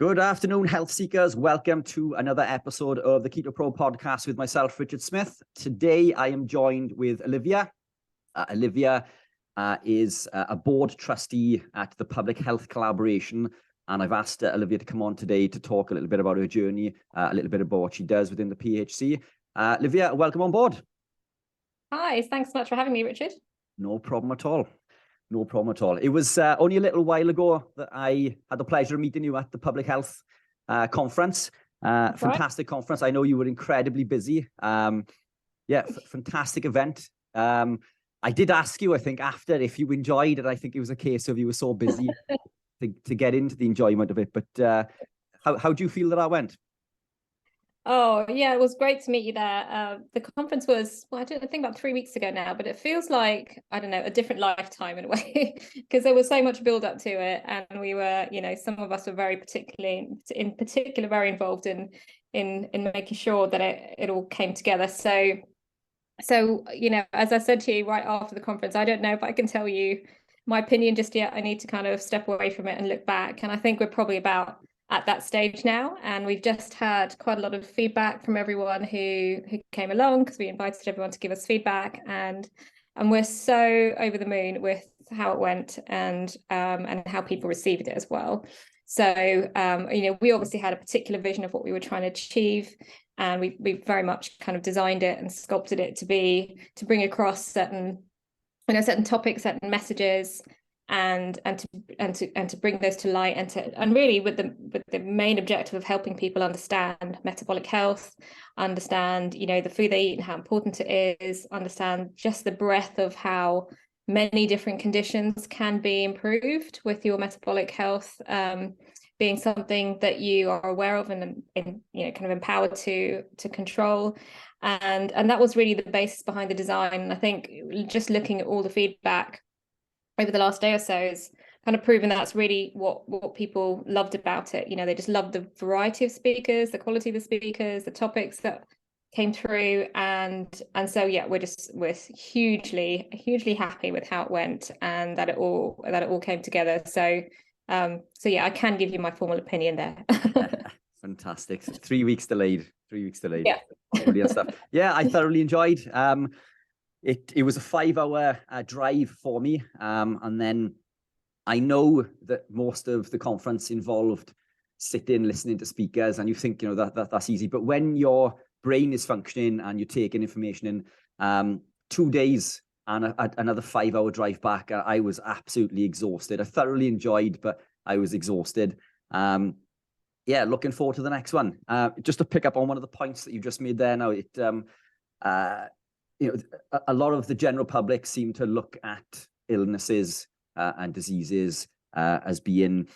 Good afternoon, health seekers. Welcome to another episode of the Keto Pro podcast with myself, Richard Smith. Today, I am joined with Olivia. Olivia is a board trustee at the Public Health Collaboration, and I've asked Olivia to come on today to talk a little bit about her journey, a little bit about what she does within the PHC. Olivia, welcome on board. Hi, thanks so much for having me, Richard. No problem at all. No problem at all. It was only a little while ago that I had the pleasure of meeting you at the Public Health Conference. Fantastic conference. I know you were incredibly busy. Fantastic event. I did ask you, I think, after if you enjoyed it. I think it was a case of you were so busy to get into the enjoyment of it. But how do you feel that went? Oh, yeah, it was great to meet you there. The conference was, I think about 3 weeks ago now, but it feels like, I don't know, a different lifetime in a way, because there was so much build up to it. And we were, some of us were very particular, very involved in making sure that it all came together. So, as I said to you right after the conference, I don't know if I can tell you my opinion just yet. I need to kind of step away from it and look back. And I think we're probably about at that stage now, and we've just had quite a lot of feedback from everyone who came along, because we invited everyone to give us feedback, and we're so over the moon with how it went and how people received it as well. So we obviously had a particular vision of what we were trying to achieve, and we very much kind of designed it and sculpted it to bring across certain topics, certain messages, and to bring those to light, and really with the main objective of helping people understand metabolic health, understand the food they eat and how important it is, understand just the breadth of how many different conditions can be improved with your metabolic health being something that you are aware of and kind of empowered to control. And that was really the basis behind the design. And I think just looking at all the feedback over the last day or so is kind of proven that's really what people loved about it. They just loved the variety of speakers, the quality of the speakers, the topics that came through, and so we're hugely happy with how it went and that it all came together. So I can give you my formal opinion there. Fantastic. 3 weeks delayed. Yeah. Brilliant stuff. Yeah, I thoroughly enjoyed. It was a 5-hour drive for me, and then I know that most of the conference involved sitting, listening to speakers, and you think that's easy. But when your brain is functioning and you're taking information in, 2 days and another 5-hour drive back, I was absolutely exhausted. I thoroughly enjoyed, but I was exhausted. Looking forward to the next one. Just to pick up on one of the points that you just made there. Now, a lot of the general public seem to look at illnesses and diseases as being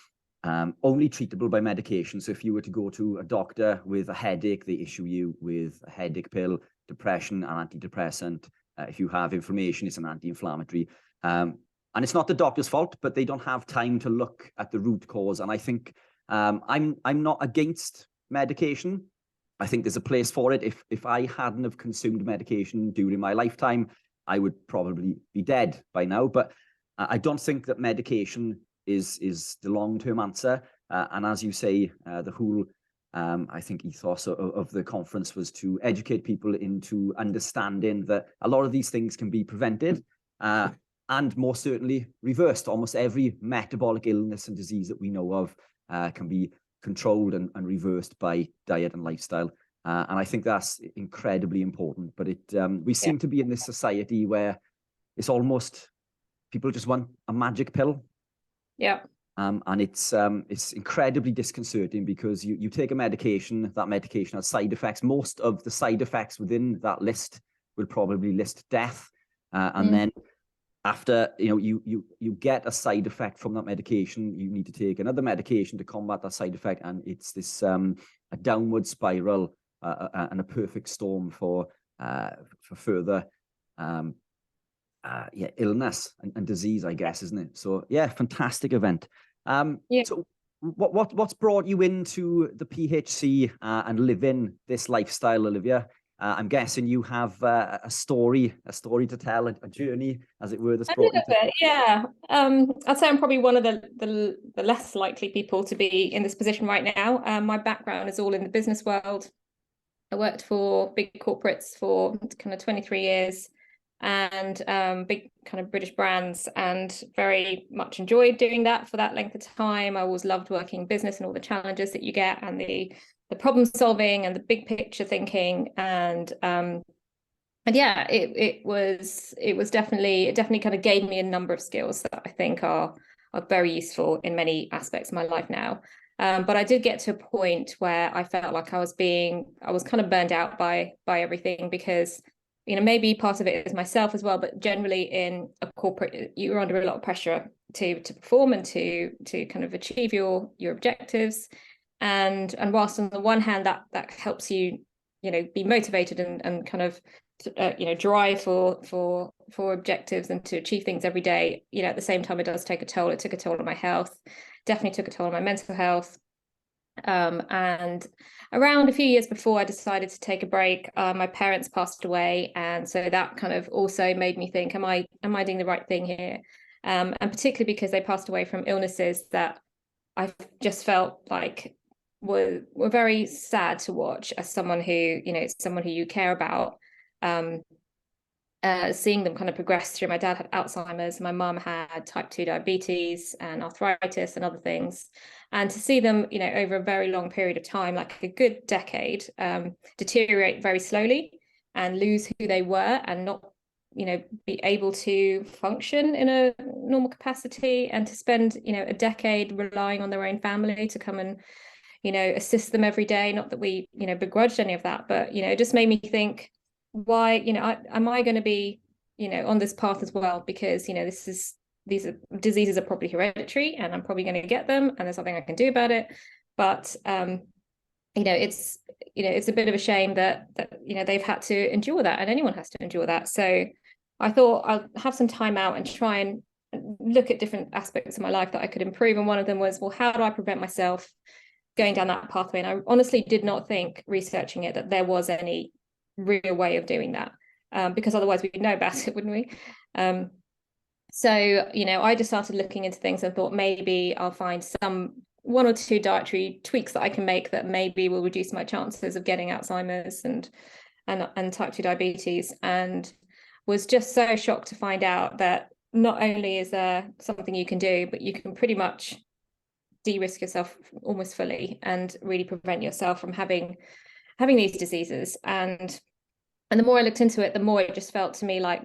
only treatable by medication. So if you were to go to a doctor with a headache, they issue you with a headache pill, depression, an antidepressant. If you have inflammation, it's an anti-inflammatory. And it's not the doctor's fault, but they don't have time to look at the root cause. And I think I'm not against medication. I think there's a place for it. If I hadn't have consumed medication during my lifetime, I would probably be dead by now. But I don't think that medication is the long-term answer. And as you say, the whole, I think, ethos of the conference was to educate people into understanding that a lot of these things can be prevented and more certainly reversed. Almost every metabolic illness and disease that we know of can be controlled and reversed by diet and lifestyle. And I think that's incredibly important. But we seem to be in this society where it's almost people just want a magic pill. Yeah. And it's incredibly disconcerting because you take a medication, that medication has side effects. Most of the side effects within that list will probably list death. And then after you get a side effect from that medication, you need to take another medication to combat that side effect, and it's this a downward spiral and a perfect storm for further illness and disease, I guess, isn't it? So fantastic event. So what's brought you into the PHC and living this lifestyle, Olivia? I'm guessing you have a story to tell, a journey, as it were, that's brought you to... bit, yeah. I'd say I'm probably one of the less likely people to be in this position right now. My background is all in the business world. I worked for big corporates for kind of 23 years and big kind of British brands, and very much enjoyed doing that for that length of time. I always loved working in business and all the challenges that you get, and the problem solving and the big picture thinking. And yeah, it was definitely, it definitely kind of gave me a number of skills that I think are very useful in many aspects of my life now. But I did get to a point where I felt like I was kind of burned out by everything, because, you know, maybe part of it is myself as well, but generally in a corporate, you're under a lot of pressure to perform and to kind of achieve your objectives. And whilst on the one hand that helps you, you know, be motivated and kind of you know, drive for objectives and to achieve things every day, you know, at the same time it does take a toll. It took a toll on my health, definitely took a toll on my mental health. And around a few years before I decided to take a break, my parents passed away, and so that kind of also made me think, am I doing the right thing here? And particularly because they passed away from illnesses that I just felt like were very sad to watch, as someone who, you know, someone who you care about. Seeing them kind of progress through. My dad had Alzheimer's, my mum had type 2 diabetes and arthritis and other things, and to see them, you know, over a very long period of time, like a good decade, deteriorate very slowly and lose who they were and not, you know, be able to function in a normal capacity, and to spend, you know, a decade relying on their own family to come and, you know, assist them every day. Not that we, you know, begrudged any of that, but, you know, it just made me think, why, you know, am I going to be, you know, on this path as well? Because, you know, these diseases are probably hereditary, and I'm probably going to get them, and there's nothing I can do about it. But you know, it's a bit of a shame that you know, they've had to endure that, and anyone has to endure that. So I thought I'll have some time out and try and look at different aspects of my life that I could improve. And one of them was, well, how do I prevent myself going down that pathway? And I honestly did not think, researching it, that there was any real way of doing that, because otherwise we'd know about it, wouldn't we? So, you know, I just started looking into things and thought, maybe I'll find one or two dietary tweaks that I can make that maybe will reduce my chances of getting Alzheimer's and type 2 diabetes. And was just so shocked to find out that not only is there something you can do, but you can pretty much de-risk yourself almost fully and really prevent yourself from having these diseases. And the more I looked into it, the more it just felt to me like,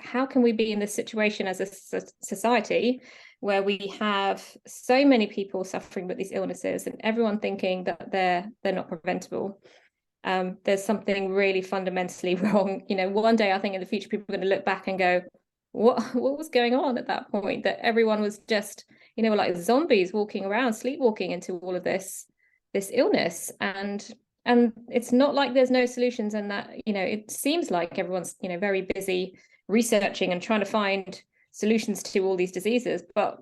how can we be in this situation as a society where we have so many people suffering with these illnesses and everyone thinking that they're not preventable? There's something really fundamentally wrong. You know, one day I think in the future people are going to look back and go, what was going on at that point? That everyone was just, you know, like zombies walking around, sleepwalking into all of this illness. And it's not like there's no solutions, and that, you know, it seems like everyone's, you know, very busy researching and trying to find solutions to all these diseases, but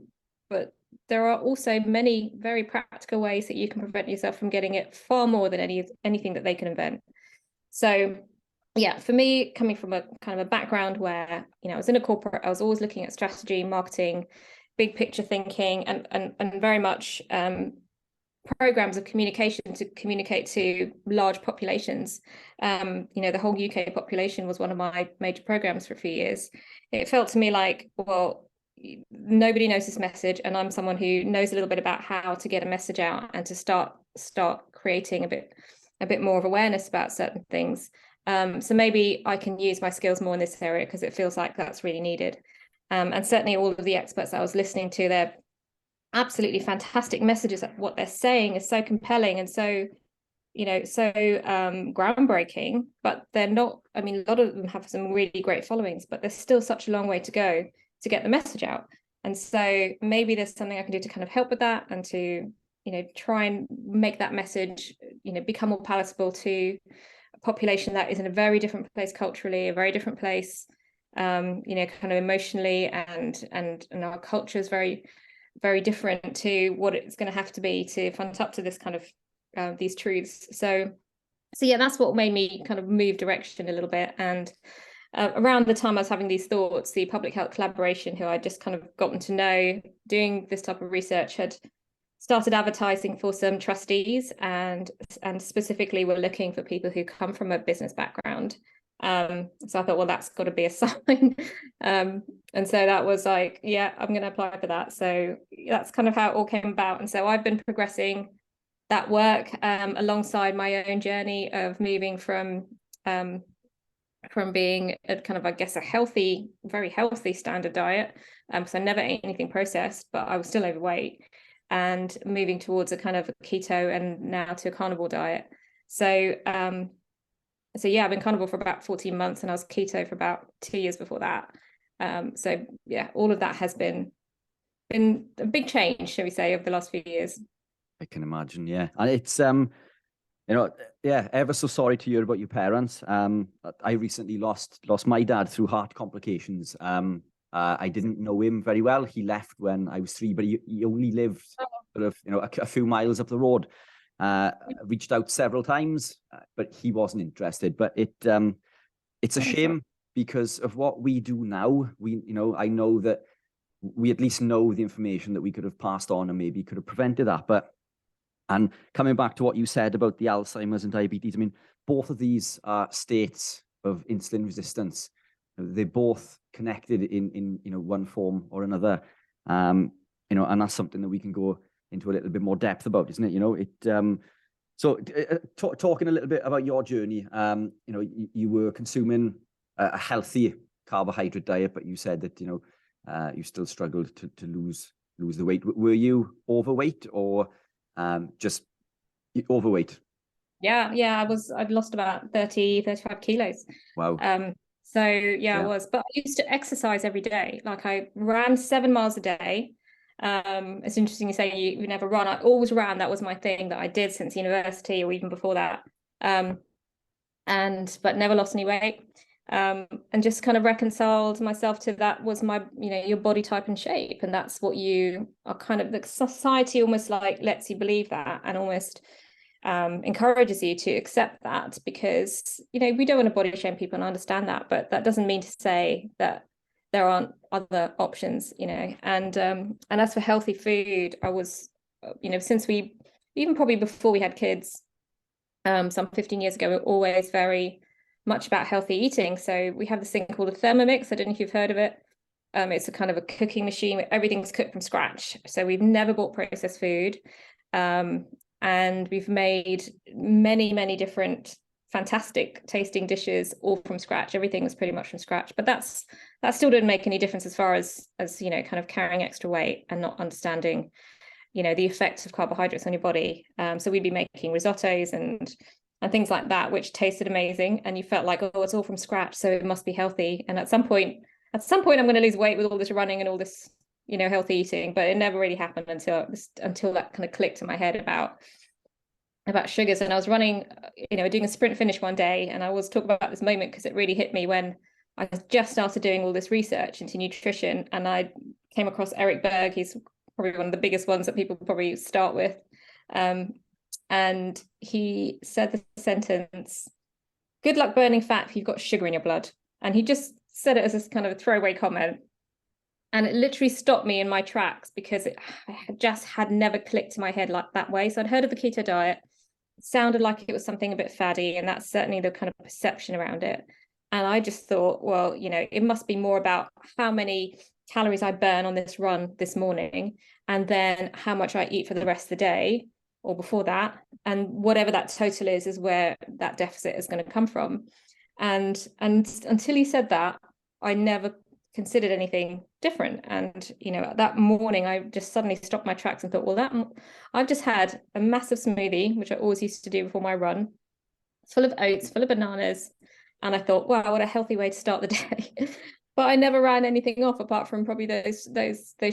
there are also many very practical ways that you can prevent yourself from getting it, far more than anything that they can invent. So yeah, for me, coming from a kind of a background where, you know, I was in a corporate, I was always looking at strategy, marketing, big picture thinking, and very much programs of communication to communicate to large populations. You know, the whole UK population was one of my major programs for a few years. It felt to me like, well, nobody knows this message, and I'm someone who knows a little bit about how to get a message out and to start creating a bit more of awareness about certain things. So maybe I can use my skills more in this area, because it feels like that's really needed. And certainly all of the experts that I was listening to, they're absolutely fantastic messages. What they're saying is so compelling and so, you know, so groundbreaking, but they're not, I mean, a lot of them have some really great followings, but there's still such a long way to go to get the message out. And so maybe there's something I can do to kind of help with that, and to, you know, try and make that message, you know, become more palatable to a population that is in a very different place culturally, a very different place, you know, kind of emotionally, and our culture is very, very different to what it's going to have to be to front up to this kind of these truths. So So yeah, that's what made me kind of move direction a little bit. And around the time I was having these thoughts, the public health collaboration, who I'd just kind of gotten to know doing this type of research, had started advertising for some trustees, and specifically we're looking for people who come from a business background. So I thought, well, that's got to be a sign. And so that was like, yeah, I'm going to apply for that. So that's kind of how it all came about. And so I've been progressing that work alongside my own journey of moving from being a kind of, I guess, a healthy, very healthy standard diet, because I never ate anything processed, but I was still overweight, and moving towards a kind of keto and now to a carnivore diet. So yeah, I've been carnivore for about 14 months, and I was keto for about 2 years before that. So yeah, all of that has been a big change, shall we say, over the last few years. I can imagine, yeah. And it's yeah, ever so sorry to hear about your parents. I recently lost my dad through heart complications. I didn't know him very well. He left when I was 3, but he only lived sort of, a few miles up the road. Reached out several times, but he wasn't interested. But it's a shame because of what we do now. I know that we at least know the information that we could have passed on and maybe could have prevented that. And coming back to what you said about the Alzheimer's and diabetes, I mean, both of these are states of insulin resistance. They're both connected in one form or another. And that's something that we can go into a little bit more depth about, isn't it? So talking a little bit about your journey, you were consuming a healthy carbohydrate diet, but you said that, you still struggled to lose the weight. Were you overweight or just overweight? Yeah, I'd lost about 35 kilos. Wow. So yeah, I was, but I used to exercise every day. Like I ran 7 miles a day. It's interesting you say you never run. I always ran. That was my thing that I did since university or even before that. But never lost any weight. And just kind of reconciled myself to that was my, your body type and shape. And that's what you are kind of, the society almost like lets you believe that, and almost encourages you to accept that, because, we don't want to body shame people, and understand that, but that doesn't mean to say that there aren't other options, and as for healthy food, I was, since even probably before we had kids, some 15 years ago, we were always very much about healthy eating. So we have this thing called a Thermomix. I don't know if you've heard of it. It's a kind of a cooking machine where everything's cooked from scratch. So we've never bought processed food. And we've made many, many different fantastic tasting dishes, all from scratch. Everything was pretty much from scratch. But that still didn't make any difference as far as kind of carrying extra weight and not understanding, the effects of carbohydrates on your body. So we'd be making risottos and things like that, which tasted amazing. And you felt like, oh, it's all from scratch, so it must be healthy. And at some point, I'm going to lose weight with all this running and all this, healthy eating. But it never really happened until that kind of clicked in my head about sugars. And I was running, doing a sprint finish one day. And I always talk about this moment because it really hit me when I just started doing all this research into nutrition. And I came across Eric Berg. He's probably one of the biggest ones that people probably start with. And he said the sentence, "Good luck burning fat if you've got sugar in your blood." And he just said it as a kind of a throwaway comment. And it literally stopped me in my tracks, because it just had never clicked in my head like that way. So I'd heard of the keto diet. It sounded like it was something a bit faddy, and that's certainly the kind of perception around it. And I just thought, well, it must be more about how many calories I burn on this run this morning, and then how much I eat for the rest of the day or before that, and whatever that total is where that deficit is going to come from. And until he said that, I never considered anything different. And that morning I just suddenly stopped my tracks and thought, well, I've just had a massive smoothie, which I always used to do before my run, full of oats, full of bananas. And I thought, wow, what a healthy way to start the day. But I never ran anything off apart from probably those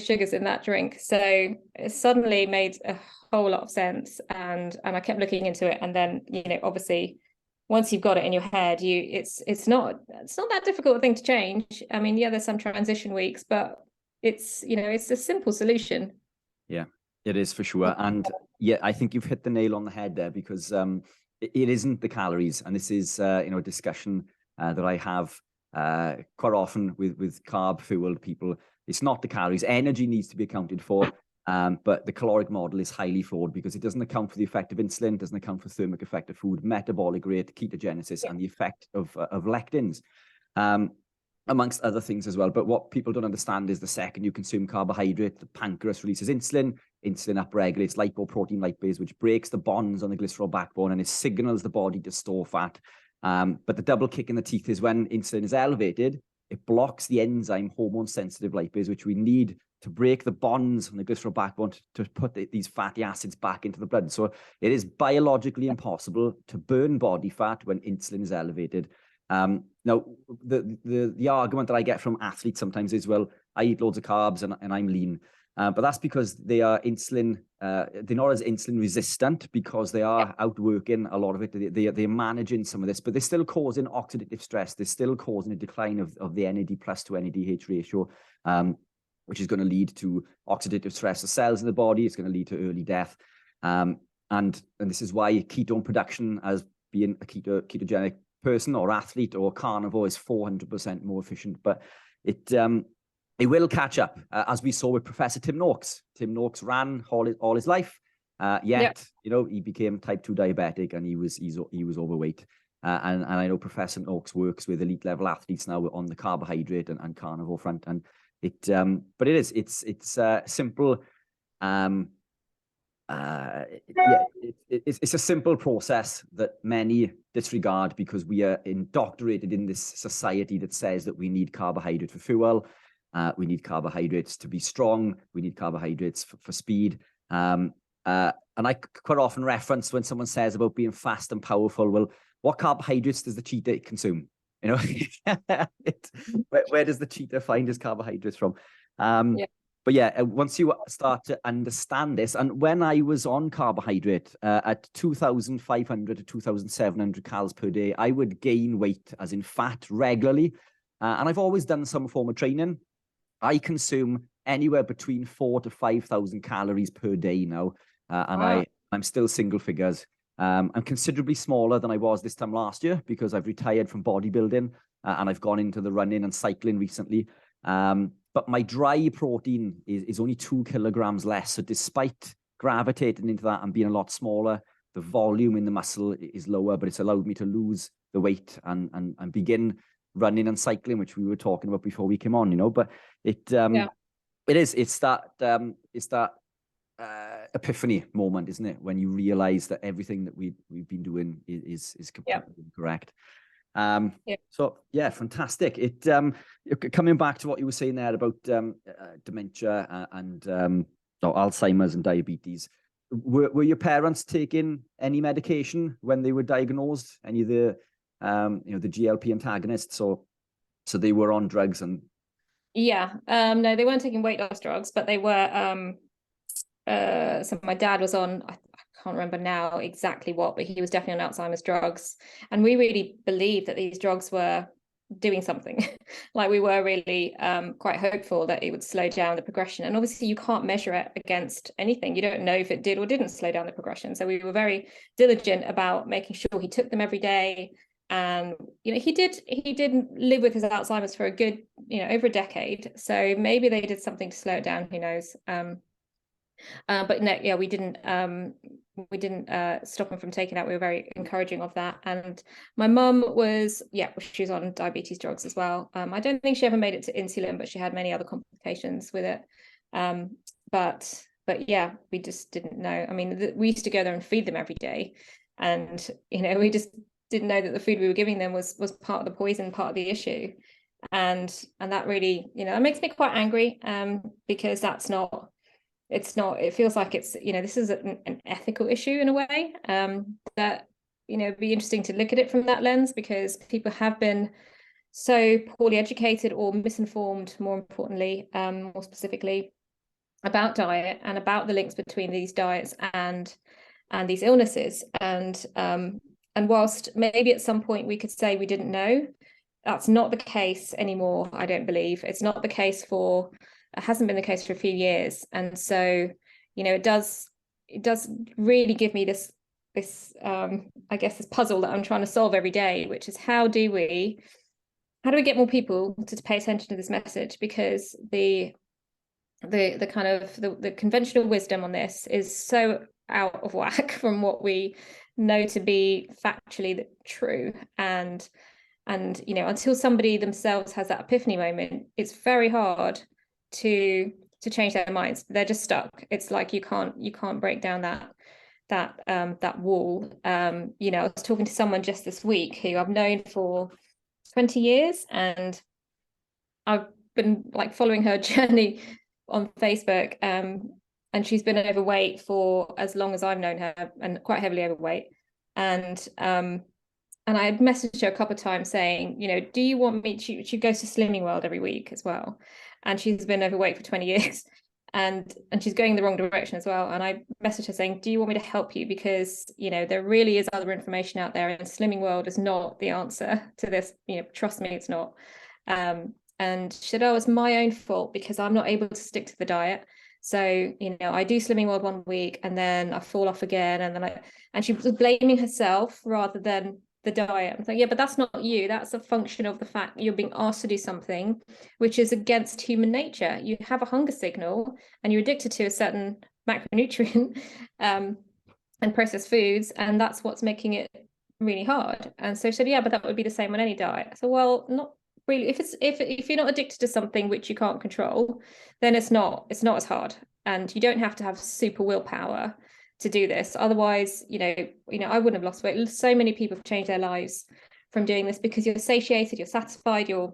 sugars in that drink. So it suddenly made a whole lot of sense, and I kept looking into it. And then, obviously, once you've got it in your head, it's not that difficult a thing to change. I mean, yeah, there's some transition weeks, but it's a simple solution. Yeah, it is for sure. And yeah, I think you've hit the nail on the head there, because it isn't the calories, and this is a discussion that I have quite often with carb fueled people. It's not the calories. Energy needs to be accounted for, but the caloric model is highly flawed because it doesn't account for the effect of insulin, doesn't account for thermic effect of food, metabolic rate, ketogenesis, and the effect of lectins, amongst other things as well. But what people don't understand is the second you consume carbohydrate, the pancreas releases insulin. Insulin upregulates lipoprotein lipase, which breaks the bonds on the glycerol backbone, and it signals the body to store fat. But the double kick in the teeth is when insulin is elevated, it blocks the enzyme hormone-sensitive lipase, which we need to break the bonds on the glycerol backbone to put these fatty acids back into the blood. So it is biologically impossible to burn body fat when insulin is elevated. Now, the argument that I get from athletes sometimes is, well, I eat loads of carbs and I'm lean. But that's because they are they're not as insulin resistant because they are outworking a lot of it. They're managing some of this, but they're still causing oxidative stress. They're still causing a decline of the NAD plus to NADH ratio, which is going to lead to oxidative stress of cells in the body. It's going to lead to early death. And this is why ketone production, as being a ketogenic person or athlete or carnivore, is 400% more efficient. But it will catch up, as we saw with Professor Tim Noakes. Tim Noakes ran all his life, yet he became type 2 diabetic, and he was overweight. And I know Professor Noakes works with elite level athletes now on the carbohydrate and carnivore front, and but it's simple. It's a simple process that many disregard because we are indoctrinated in this society that says that we need carbohydrate for fuel. We need carbohydrates to be strong. We need carbohydrates for speed. And I quite often reference when someone says about being fast and powerful, well, what carbohydrates does the cheetah consume? Where does the cheetah find his carbohydrates from? But yeah, once you start to understand this, and when I was on carbohydrate at 2,500 to 2,700 calories per day, I would gain weight, as in fat, regularly. And I've always done some form of training. I consume anywhere between 4,000 to 5,000 calories per day now. And wow. I'm still single figures. I'm considerably smaller than I was this time last year because I've retired from bodybuilding and I've gone into the running and cycling recently. But my dry protein is only 2 kilograms less. So despite gravitating into that and being a lot smaller, the volume in the muscle is lower, but it's allowed me to lose the weight and begin running and cycling, which we were talking about before we came on, but it's that epiphany moment, isn't it? When you realize that everything that we've been doing is completely incorrect. So yeah, fantastic. Coming back to what you were saying there about dementia and Alzheimer's and diabetes, were your parents taking any medication when they were diagnosed? Any of the the GLP antagonists, so they were on drugs? And no, they weren't taking weight loss drugs, but they were so my dad was on, I can't remember now exactly what, but he was definitely on Alzheimer's drugs, and we really believed that these drugs were doing something. Like, we were really quite hopeful that it would slow down the progression, and obviously you can't measure it against anything. You don't know if it did or didn't slow down the progression, so we were very diligent about making sure he took them every day. And he did live with his Alzheimer's for a good over a decade, so maybe they did something to slow it down, who knows. But no, we didn't stop him from taking that. We were very encouraging of that. And my mum was she was on diabetes drugs as well. I don't think she ever made it to insulin, but she had many other complications with it. But yeah, we just didn't know. I mean, we used to go there and feed them every day, and we just didn't know that the food we were giving them was part of the poison, part of the issue. And that really, it makes me quite angry, because it feels like it's, this is an ethical issue in a way, that, it'd be interesting to look at it from that lens, because people have been so poorly educated or misinformed, more importantly, more specifically, about diet and about the links between these diets and these illnesses. And whilst maybe at some point we could say we didn't know, that's not the case anymore, I don't believe. It's not the case it hasn't been the case for a few years. And so, it does really give me this I guess this puzzle that I'm trying to solve every day, which is how do we get more people to pay attention to this message? Because the kind of the conventional wisdom on this is so out of whack from what we know to be factually true. And you know, until somebody themselves has that epiphany moment, it's very hard to change their minds. They're just stuck. It's like you can't break down that wall. You know, I was talking to someone just this week who I've known for 20 years, and I've been like following her journey on Facebook, and she's been overweight for as long as I've known her, and quite heavily overweight. And I had messaged her a couple of times saying, you know, do you want me to, she goes to Slimming World every week as well. And she's been overweight for 20 years and she's going in the wrong direction as well. And I messaged her saying, do you want me to help you? Because, you know, there really is other information out there, and Slimming World is not the answer to this. You know, trust me, it's not. And she said, oh, it's my own fault because I'm not able to stick to the diet. So, you know, I do Slimming World 1 week and then I fall off again. And then and she was blaming herself rather than the diet. I'm like, yeah, but that's not you. That's a function of the fact you're being asked to do something which is against human nature. You have a hunger signal and you're addicted to a certain macronutrient and processed foods, and that's what's making it really hard. And so she said, yeah, but that would be the same on any diet. So, well, not really. If you're not addicted to something which you can't control, then it's not as hard, and you don't have to have super willpower to do this. Otherwise, you know, I wouldn't have lost weight. So many people have changed their lives from doing this because you're satiated, you're satisfied, you're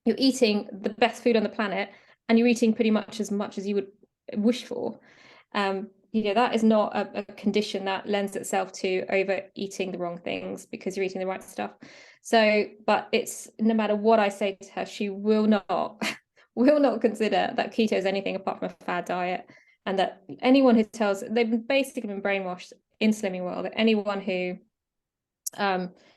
eating the best food on the planet, and you're eating pretty much as you would wish for. You know, that is not a condition that lends itself to overeating the wrong things because you're eating the right stuff. So, but it's, no matter what I say to her, she will not consider that keto is anything apart from a fad diet. And that anyone who they've basically been brainwashed in Slimming World, that anyone who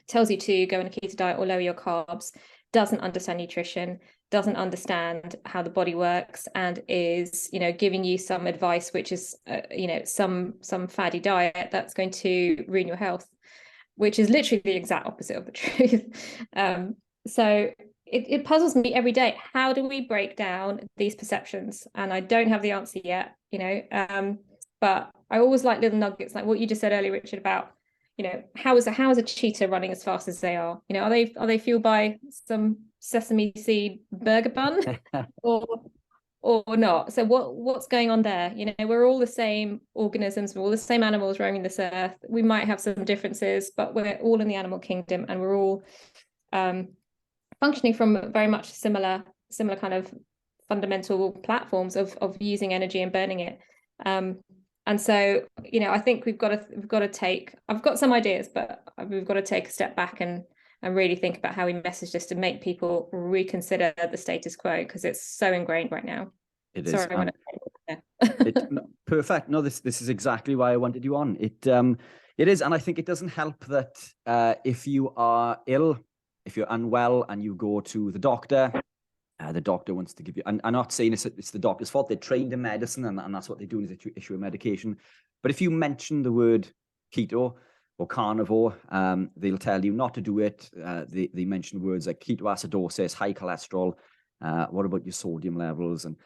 tells you to go on a keto diet or lower your carbs doesn't understand nutrition, doesn't understand how the body works, and is, you know, giving you some advice which is, you know, some faddy diet that's going to ruin your health, which is literally the exact opposite of the truth. So it puzzles me every day. How do we break down these perceptions? And I don't have the answer yet, you know, but I always like little nuggets, like what you just said earlier, Richard, about, you know, how is a cheetah running as fast as they are? You know, are they fueled by some sesame seed burger bun or not? So what's going on there? You know, we're all the same organisms, we're all the same animals roaming this earth. We might have some differences, but we're all in the animal kingdom, and we're all functioning from very much similar kind of fundamental platforms of using energy and burning it. And so, you know, I think we've got to take, I've got some ideas, but we've got to take a step back and really think about how we message this to make people reconsider the status quo, because it's so ingrained right now. It is. Perfect. No, this is exactly why I wanted you on. It is, and I think it doesn't help that if you are ill, if you're unwell and you go to the doctor wants to give you, and I'm not saying it's the doctor's fault. They're trained in medicine, and that's what they do, is they issue a medication. But if you mention the word keto or carnivore, they'll tell you not to do it. They mention words like ketoacidosis, high cholesterol. What about your sodium levels? And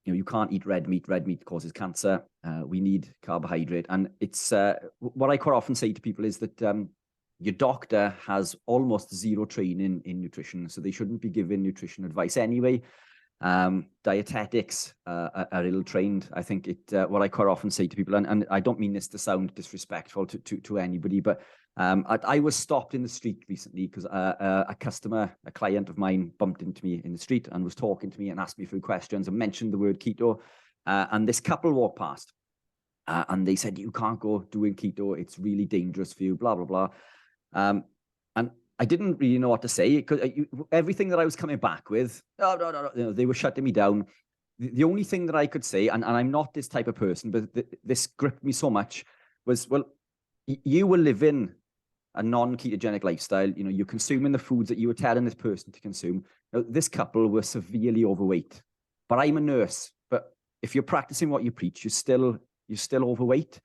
you know, you can't eat red meat. Red meat causes cancer. We need carbohydrate. And it's what I quite often say to people is that your doctor has almost zero training in nutrition, so they shouldn't be giving nutrition advice anyway. Dietetics are ill-trained. I think what I quite often say to people, and I don't mean this to sound disrespectful to anybody, but I was stopped in the street recently because a client of mine bumped into me in the street and was talking to me and asked me a few questions and mentioned the word keto. And this couple walked past and they said, you can't go doing keto. It's really dangerous for you, blah, blah, blah. And I didn't really know what to say, because everything that I was coming back with, no, you know, they were shutting me down. The only thing that I could say, and I'm not this type of person, but this gripped me so much, was, well, you were living a non-ketogenic lifestyle. You know, you're consuming the foods that you were telling this person to consume. Now, this couple were severely overweight, but I'm a nurse. But if you're practicing what you preach, you're still overweight.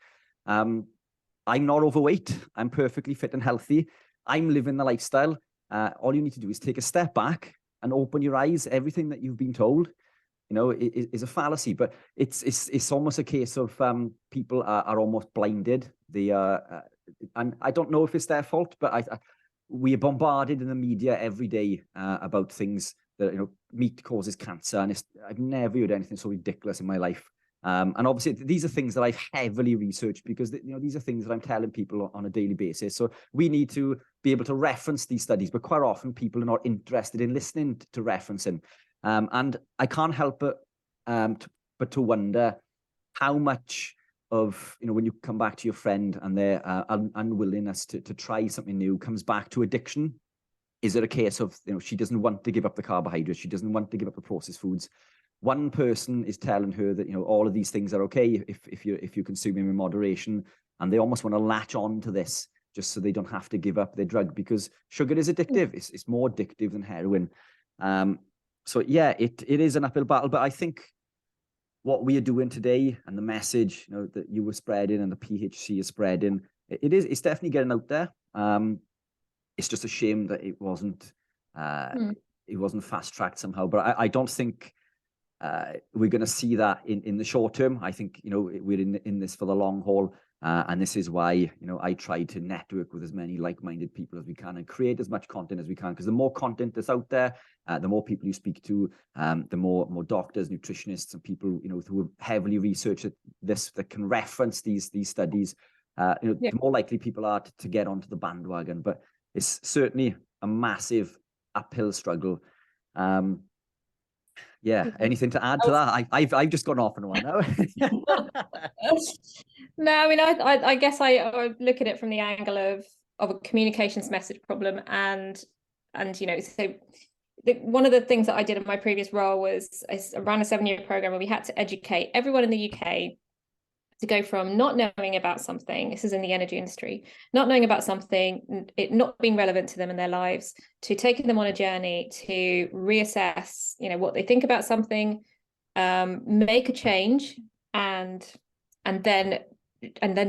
I'm not overweight. I'm perfectly fit and healthy. I'm living the lifestyle. All you need to do is take a step back and open your eyes. Everything that you've been told, is a fallacy. But it's almost a case of people are almost blinded. They are, and I don't know if it's their fault, but we are bombarded in the media every day about things that, meat causes cancer, and I've never heard anything so ridiculous in my life. And obviously, these are things that I've heavily researched, because these are things that I'm telling people on a daily basis. So we need to be able to reference these studies, but quite often people are not interested in listening to referencing. And I can't help but to wonder how much of, when you come back to your friend and their unwillingness to try something new comes back to addiction. Is it a case of, she doesn't want to give up the carbohydrates, she doesn't want to give up the processed foods? One person is telling her that, all of these things are okay if you're consuming in moderation, and they almost want to latch on to this just so they don't have to give up their drug, because sugar is addictive. It's more addictive than heroin. So yeah, it is an uphill battle, but I think what we are doing today and the message that you were spreading and the PHC is spreading, it's definitely getting out there. It's just a shame that it wasn't fast tracked somehow. But I don't think we're going to see that in the short term. I think we're in this for the long haul, and this is why I try to network with as many like-minded people as we can and create as much content as we can, because the more content that's out there, the more people you speak to, the more doctors, nutritionists, and people who have heavily researched this, that can reference these studies, the more likely people are to get onto the bandwagon. But it's certainly a massive uphill struggle. Anything to add to that? I've just gone off on one now. No, I mean, I guess I look at it from the angle of a communications message problem, and so one of the things that I did in my previous role was I ran a 7-year program where we had to educate everyone in the UK to go from not knowing about something, this is in the energy industry, not knowing about something, it not being relevant to them in their lives, to taking them on a journey to reassess, what they think about something, make a change, and then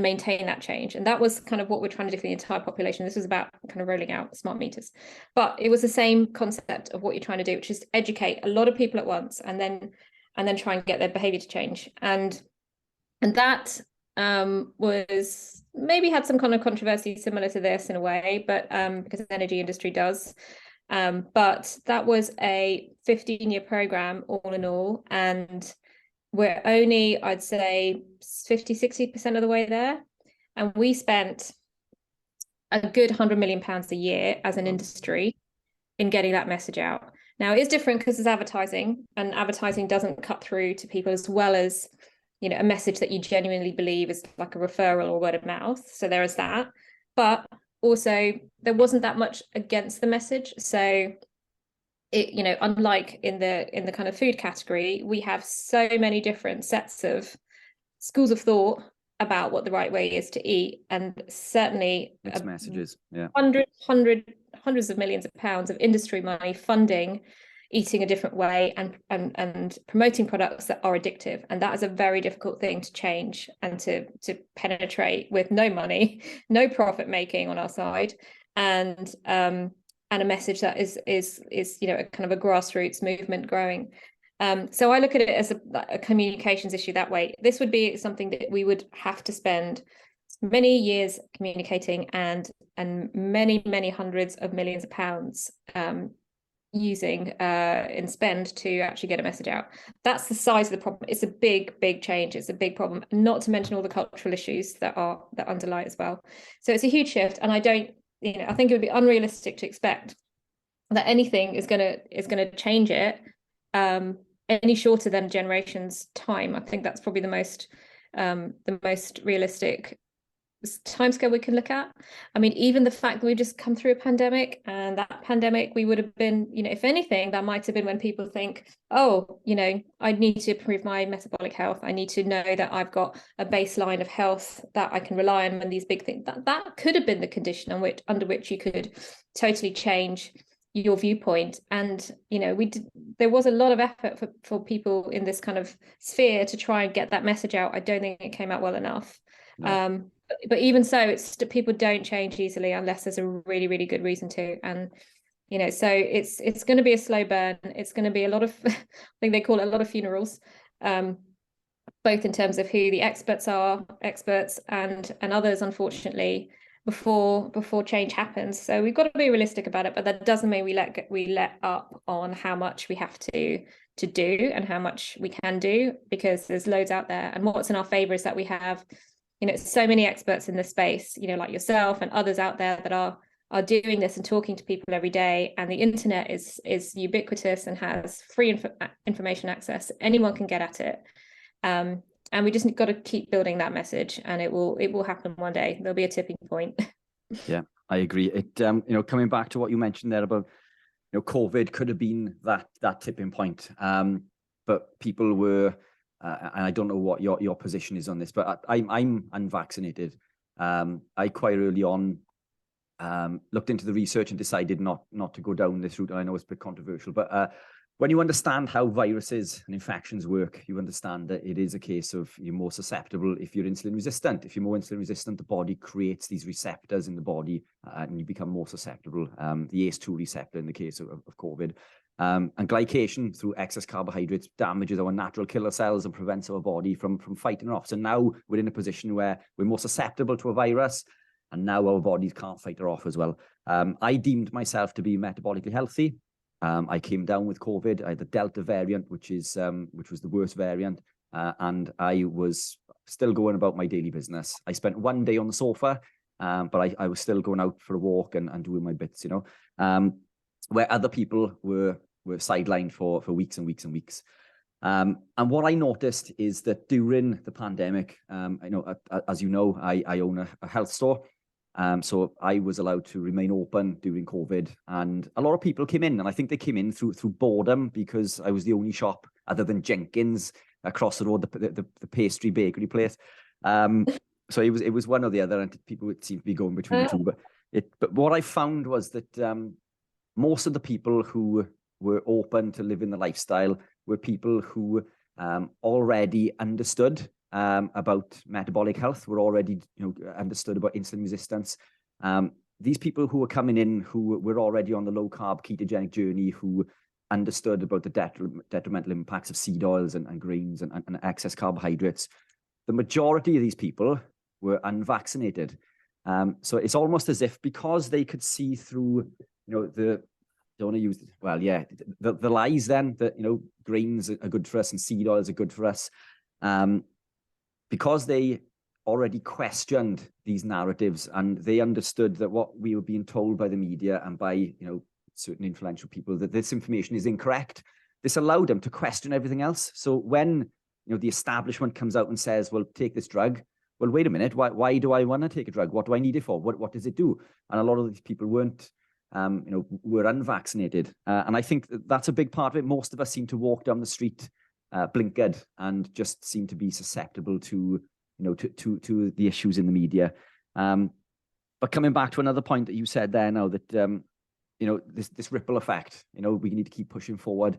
maintain that change. And that was kind of what we're trying to do for the entire population. This was about kind of rolling out smart meters, but it was the same concept of what you're trying to do, which is educate a lot of people at once, and then try and get their behavior to change. And that was maybe had some kind of controversy similar to this in a way, but because the energy industry does. But that was a 15-year program all in all. And we're only, I'd say, 50-60% of the way there. And we spent a good £100 million a year as an industry in getting that message out. Now, it is different because it's advertising, and advertising doesn't cut through to people as well as a message that you genuinely believe is like a referral or word of mouth. So there is that, but also there wasn't that much against the message. So it, unlike in the kind of food category, we have so many different sets of schools of thought about what the right way is to eat, and certainly mixed messages. Hundreds of millions of pounds of industry money funding eating a different way and promoting products that are addictive. And that is a very difficult thing to change and to penetrate with no money, no profit making on our side, and a message that is a kind of a grassroots movement growing. So I look at it as a communications issue that way. This would be something that we would have to spend many years communicating, and many hundreds of millions of pounds using in spend to actually get a message out. That's the size of the problem. It's a big change. It's a big problem, not to mention all the cultural issues that underlie it as well. So it's a huge shift, and I think it would be unrealistic to expect that anything is going to change it any shorter than a generation's time. I think that's probably the most realistic timescale we can look at. I mean, even the fact that we've just come through a pandemic, and that pandemic, we would have been, if anything, that might have been when people think, oh, I need to improve my metabolic health. I need to know that I've got a baseline of health that I can rely on when these big things. That could have been the condition under which you could totally change your viewpoint. And there was a lot of effort for people in this kind of sphere to try and get that message out. I don't think it came out well enough. No. But even so, it's people don't change easily unless there's a really, really good reason to. And so it's going to be a slow burn. It's going to be a lot of, I think they call it a lot of funerals, both in terms of who the experts and others, unfortunately, before change happens. So we've got to be realistic about it, but that doesn't mean we let up on how much we have to do and how much we can do, because there's loads out there. And what's in our favor is that we have so many experts in this space, like yourself and others out there that are doing this and talking to people every day. And the internet is ubiquitous and has free information access. Anyone can get at it. And we just got to keep building that message, and it will happen one day. There'll be a tipping point. Yeah, I agree. It coming back to what you mentioned there about COVID could have been that tipping point. But people were and I don't know what your position is on this, but I'm unvaccinated. I quite early on looked into the research and decided not to go down this route. I know it's a bit controversial, but when you understand how viruses and infections work, you understand that it is a case of you're more susceptible if you're insulin resistant. If you're more insulin resistant, the body creates these receptors in the body and you become more susceptible. The ACE2 receptor in the case of COVID. And glycation through excess carbohydrates damages our natural killer cells and prevents our body from fighting it off. So now we're in a position where we're more susceptible to a virus, and now our bodies can't fight it off as well. I deemed myself to be metabolically healthy. I came down with COVID. I had the Delta variant, which was the worst variant, and I was still going about my daily business. I spent one day on the sofa, but I was still going out for a walk and doing my bits, where other people were sidelined for weeks and weeks and weeks. And what I noticed is that during the pandemic, as you know, I own a health store. So I was allowed to remain open during COVID, and a lot of people came in, and I think they came in through boredom, because I was the only shop other than Jenkins across the road, the pastry bakery place. So it was one or the other, and people would seem to be going between the two. But what I found was that most of the people who were open to living the lifestyle were people who already understood about metabolic health, were already understood about insulin resistance. These people who were coming in, who were already on the low carb ketogenic journey, who understood about the detrimental impacts of seed oils and grains and excess carbohydrates, the majority of these people were unvaccinated. So it's almost as if, because they could see through the lies then that grains are good for us and seed oils are good for us, because they already questioned these narratives and they understood that what we were being told by the media and by certain influential people, that this information is incorrect. This allowed them to question everything else. So when the establishment comes out and says, well, take this drug, well, wait a minute, why do I want to take a drug? What do I need it for? What does it do? And a lot of these people weren't were unvaccinated, and I think that's a big part of it. Most of us seem to walk down the street blinkered and just seem to be susceptible to to the issues in the media. But coming back to another point that you said there now, that this ripple effect, we need to keep pushing forward.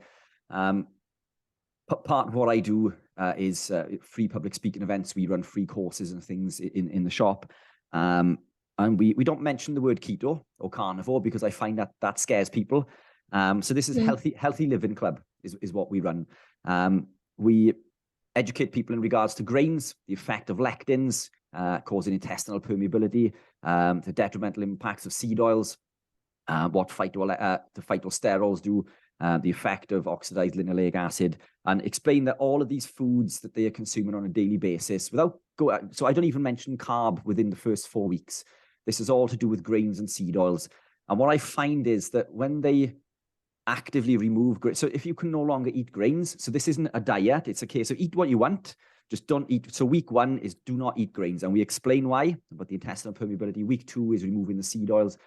Part of what I do is free public speaking events. We run free courses and things in the shop. And we don't mention the word keto or carnivore, because I find that scares people. So this is healthy living club is what we run. We educate people in regards to grains, the effect of lectins causing intestinal permeability, the detrimental impacts of seed oils, what the phytosterols do, the effect of oxidized linoleic acid, and explain that all of these foods that they are consuming on a daily basis, so I don't even mention carb within the first 4 weeks. This is all to do with grains and seed oils. And what I find is that when they actively remove grains, so if you can no longer eat grains, so this isn't a diet, it's a case of eat what you want, just don't eat. So week 1 is do not eat grains. And we explain why, about the intestinal permeability. Week 2 is removing the seed oils.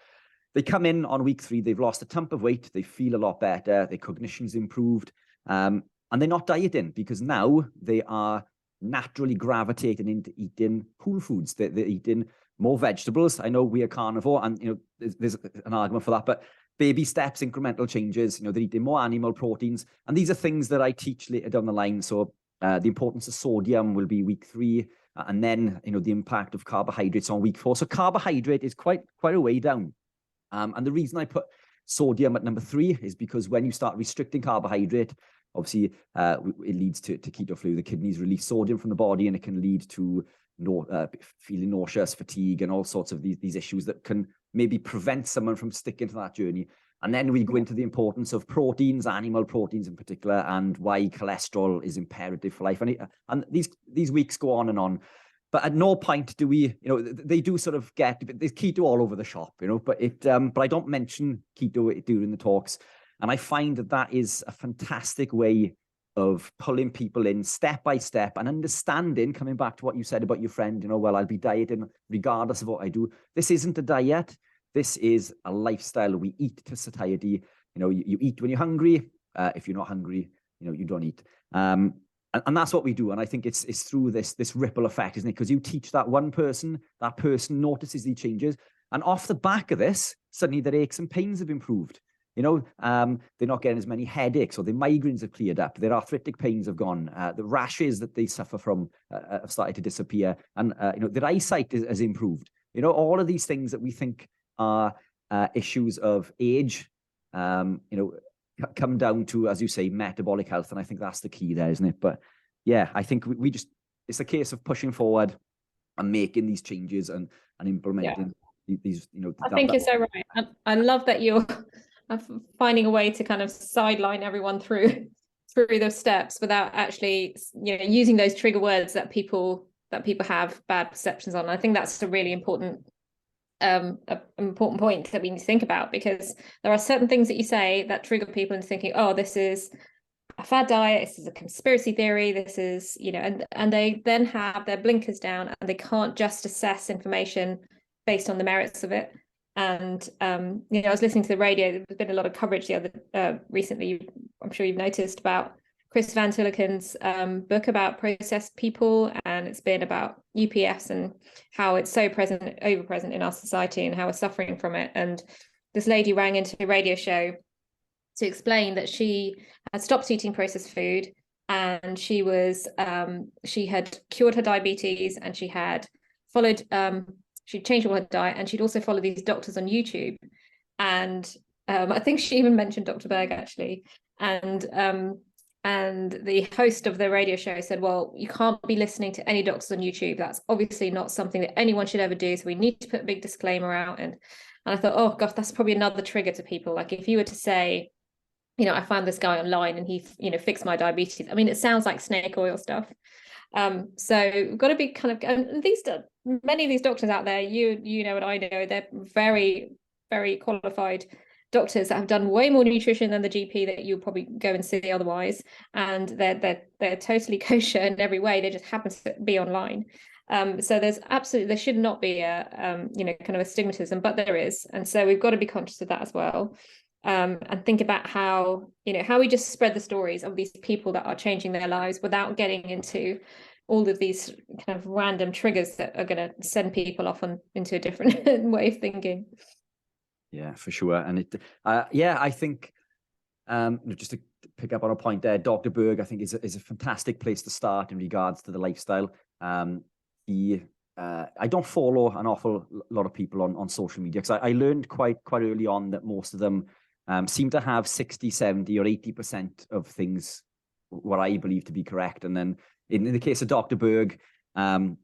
They come in on week 3, they've lost a ton of weight, they feel a lot better, their cognition's improved, and they're not dieting, because now they are naturally gravitating into eating whole foods. They're eating more vegetables. I know we are carnivore, and there's an argument for that, but baby steps, incremental changes. They're eating more animal proteins, and these are things that I teach later down the line. So the importance of sodium will be week 3. and then, you know, the impact of carbohydrates on week 4. So carbohydrate is quite a way down. And the reason I put sodium at number 3 is because when you start restricting carbohydrate, obviously it leads to keto flu. The kidneys release sodium from the body, and it can lead to feeling nauseous, fatigue, and all sorts of these issues that can maybe prevent someone from sticking to that journey. And then we go into the importance of proteins, animal proteins in particular, and why cholesterol is imperative for life. And these weeks go on and on. But at no point do we, you know, they do sort of get, there's keto all over the shop, you know, but I don't mention keto during the talks. And I find that is a fantastic way of pulling people in step by step and understanding, coming back to what you said about your friend, you know, well, I'll be dieting regardless of what I do. This isn't a diet. This is a lifestyle. We eat to satiety. You know, you eat when you're hungry. If you're not hungry, you know, you don't eat. And that's what we do. And I think it's through this ripple effect, isn't it? Because you teach that one person, that person notices these changes. And off the back of this, suddenly their aches and pains have improved. You know, they're not getting as many headaches, or their migraines have cleared up. Their arthritic pains have gone. The rashes that they suffer from have started to disappear. And, you know, their eyesight has improved. You know, all of these things that we think are issues of age, you know, come down to, as you say, metabolic health. And I think that's the key there, isn't it? But yeah, I think we just, it's a case of pushing forward and making these changes and implementing these, you know. I think you're so right. I love that you're finding a way to kind of sideline everyone through those steps without actually, you know, using those trigger words that people have bad perceptions on. I think that's a really important point that we need to think about, because there are certain things that you say that trigger people into thinking, oh, this is a fad diet, this is a conspiracy theory, this is, you know, and they then have their blinkers down and they can't just assess information based on the merits of it. And you know, I was listening to the radio. There's been a lot of coverage recently, I'm sure you've noticed, about Chris Van Tilliken's book about processed people, and it's been about UPFs and how it's so over present in our society and how we're suffering from it. And this lady rang into a radio show to explain that she had stopped eating processed food, and she had cured her diabetes, and she had followed she'd changed all her diet, and she'd also followed these doctors on YouTube. And I think she even mentioned Dr. Berg, actually. And the host of the radio show said, well, you can't be listening to any doctors on YouTube. That's obviously not something that anyone should ever do. So we need to put a big disclaimer out. And I thought, oh gosh, that's probably another trigger to people. Like if you were to say, you know, I found this guy online and he, you know, fixed my diabetes. I mean, it sounds like snake oil stuff. So we've got to be kind of, and many of these doctors out there, you know, and I know, they're very, very qualified doctors that have done way more nutrition than the GP that you'll probably go and see otherwise, and they're totally kosher in every way. They just happen to be online. So there should not be a you know, kind of a stigmatism, but there is, and so we've got to be conscious of that as well. And think about how, you know, how we just spread the stories of these people that are changing their lives without getting into all of these kind of random triggers that are going to send people off into a different way of thinking. Yeah, for sure. And I think just to pick up on a point there, Dr. Berg, I think is a fantastic place to start in regards to the lifestyle. I don't follow an awful lot of people on social media, because I learned quite early on that most of them seem to have 60, 70 or 80% of things what I believe to be correct. And then in the case of Dr. Berg, and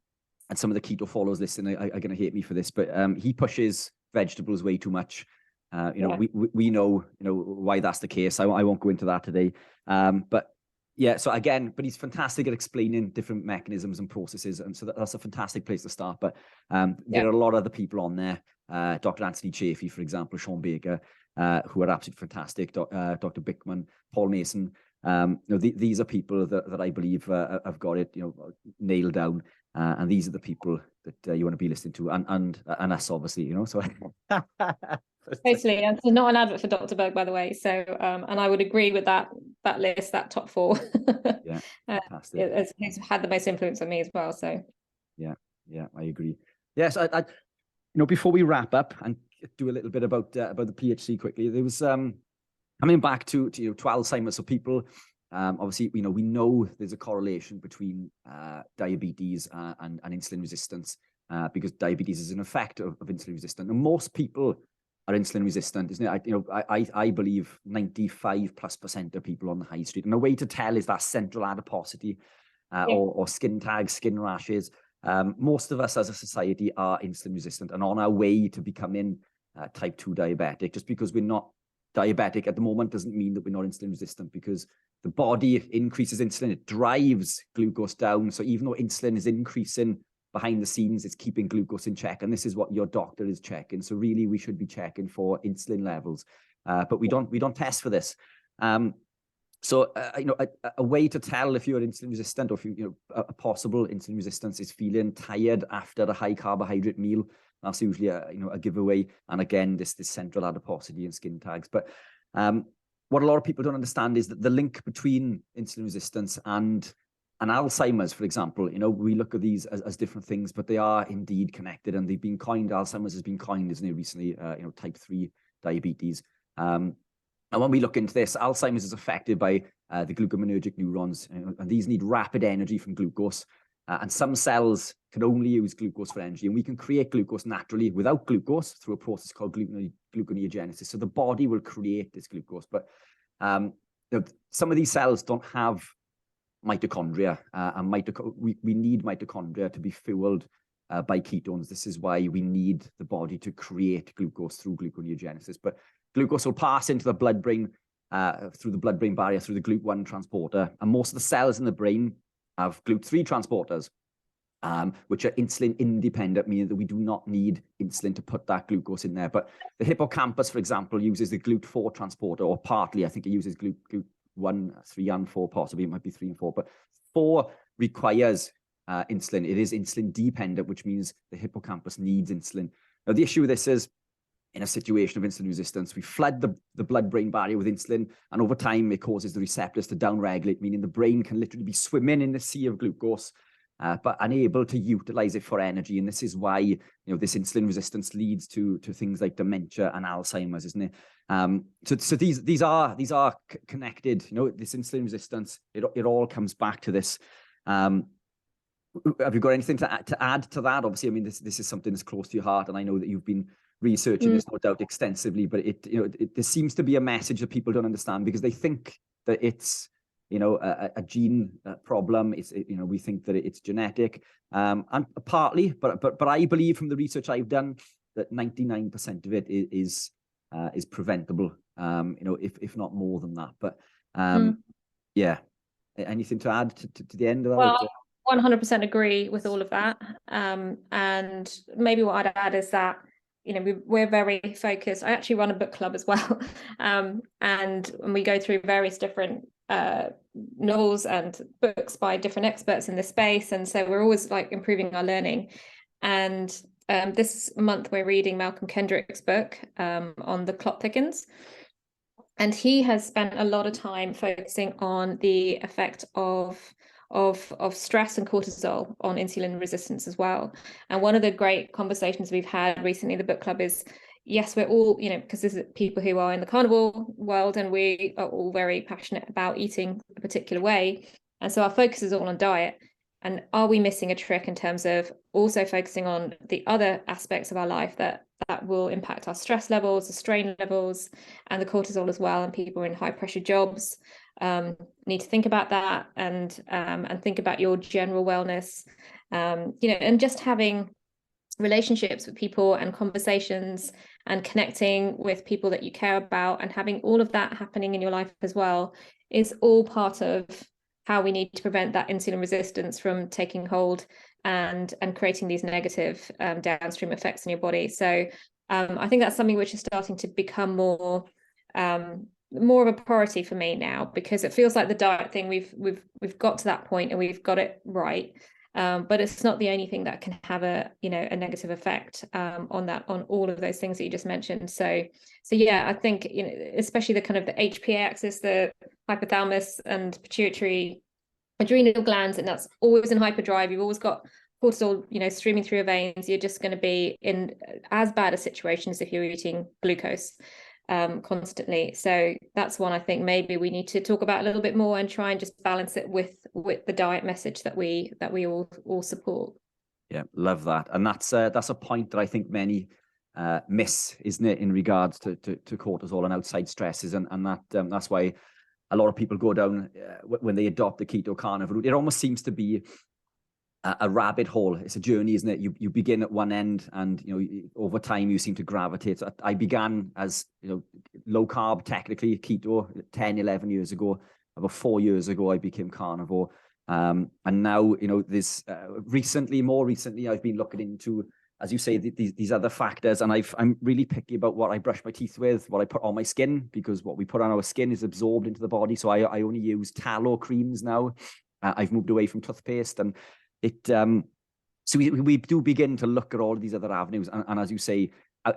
some of the keto followers listening are going to hate me for this, but he pushes vegetables way too much. You know, we know, you know, why that's the case. I won't go into that today. But yeah, so again, but he's fantastic at explaining different mechanisms and processes. And so that's a fantastic place to start. But there are a lot of other people on there. Dr. Anthony Chaffee, for example, Sean Baker, who are absolutely fantastic. Dr. Bickman, Paul Mason. You know, these are people that I believe have got it, you know, nailed down. And these are the people that you want to be listening to, and us, obviously, you know. So totally, and so not an advert for Dr. Berg, by the way. So, and I would agree with that list, that top 4. Yeah, fantastic. It's had the most influence on me as well. So, yeah, I agree. Yes, I you know, before we wrap up and do a little bit about the PHC quickly, there was coming back to Alzheimer's. So people obviously, we know there's a correlation between diabetes and insulin resistance, because diabetes is an effect of insulin resistance. And most people are insulin resistant, isn't it? I believe 95+% of people on the high street. And a way to tell is that central adiposity, or skin tags, skin rashes. Most of us as a society are insulin resistant and on our way to becoming type 2 diabetic. Just because we're not diabetic at the moment doesn't mean that we're not insulin resistant, because the body increases insulin, it drives glucose down. So even though insulin is increasing behind the scenes, it's keeping glucose in check. And this is what your doctor is checking. So really, we should be checking for insulin levels, but we don't test for this. So, a way to tell if you're insulin resistant, or if a possible insulin resistance, is feeling tired after a high carbohydrate meal. That's usually a giveaway. And again, this central adiposity and skin tags. But what a lot of people don't understand is that the link between insulin resistance and Alzheimer's, for example, we look at these as different things, but they are indeed connected, and they've been coined. Alzheimer's has been coined, isn't it, recently? Type 3 diabetes. And when we look into this, Alzheimer's is affected by the glutamatergic neurons, and these need rapid energy from glucose. And some cells can only use glucose for energy, and we can create glucose naturally without glucose through a process called gluconeogenesis. So the body will create this glucose, but some of these cells don't have mitochondria, and we need mitochondria to be fueled by ketones. This is why we need the body to create glucose through gluconeogenesis. But glucose will pass into the blood-brain, through the blood-brain barrier, through the GLUT1 transporter. And most of the cells in the brain have GLUT3 transporters, which are insulin independent, meaning that we do not need insulin to put that glucose in there. But the hippocampus, for example, uses the GLUT4 transporter, or partly, I think it uses GLUT1, 3 and 4, possibly it might be 3 and 4, but 4 requires insulin. It is insulin dependent, which means the hippocampus needs insulin. Now, the issue with this is, in a situation of insulin resistance, we flood the blood-brain barrier with insulin, and over time it causes the receptors to downregulate, meaning the brain can literally be swimming in the sea of glucose, but unable to utilize it for energy. And this is why this insulin resistance leads to things like dementia and Alzheimer's, isn't it? So these are connected. This insulin resistance, it all comes back to this. Have you got anything to add to that? Obviously, I mean, this is something that's close to your heart, and I know that you've been researching this, no doubt, extensively, but there seems to be a message that people don't understand, because they think that it's a gene problem. We think that it's genetic, and partly, but I believe from the research I've done that 99% of it is preventable, if not more than that. But yeah, anything to add to the end of that? Well, 100% agree with all of that, and maybe what I'd add is that we're very focused. I actually run a book club as well, and we go through various different novels and books by different experts in this space, and so we're always improving our learning. And this month we're reading Malcolm Kendrick's book on The Clot Thickens, and he has spent a lot of time focusing on the effect of stress and cortisol on insulin resistance as well. And one of the great conversations we've had recently in the book club is, yes, we're all, because this is people who are in the carnivore world, and we are all very passionate about eating a particular way. And so our focus is all on diet. And are we missing a trick in terms of also focusing on the other aspects of our life that will impact our stress levels, the strain levels, and the cortisol as well? And people in high pressure jobs need to think about that, and think about your general wellness, and just having relationships with people and conversations and connecting with people that you care about, and having all of that happening in your life as well is all part of how we need to prevent that insulin resistance from taking hold and creating these negative downstream effects in your body. So I think that's something which is starting to become more of a priority for me now, because it feels like the diet thing, we've got to that point and we've got it right, but it's not the only thing that can have a negative effect on all of those things that you just mentioned. So yeah, I think especially the kind of the HPA axis, the hypothalamus and pituitary adrenal glands, and that's always in hyperdrive. You've always got cortisol streaming through your veins. You're just going to be in as bad a situation as if you're eating glucose. constantly. So that's one I think maybe we need to talk about a little bit more and try and just balance it with the diet message that we all support. Yeah, love that. And that's a point that I think many miss, isn't it, in regards to cortisol and outside stresses, and that's why a lot of people go down when they adopt the keto carnivore route. It almost seems to be a rabbit hole. It's a journey, isn't it? You begin at one end, and over time you seem to gravitate. So I began as low carb, technically keto, 10, 11 years ago. About 4 years ago, I became carnivore. And now, this more recently, I've been looking into, as you say, these other factors, and I'm really picky about what I brush my teeth with, what I put on my skin, because what we put on our skin is absorbed into the body. So I only use tallow creams now. I've moved away from toothpaste, and so we do begin to look at all of these other avenues, and as you say,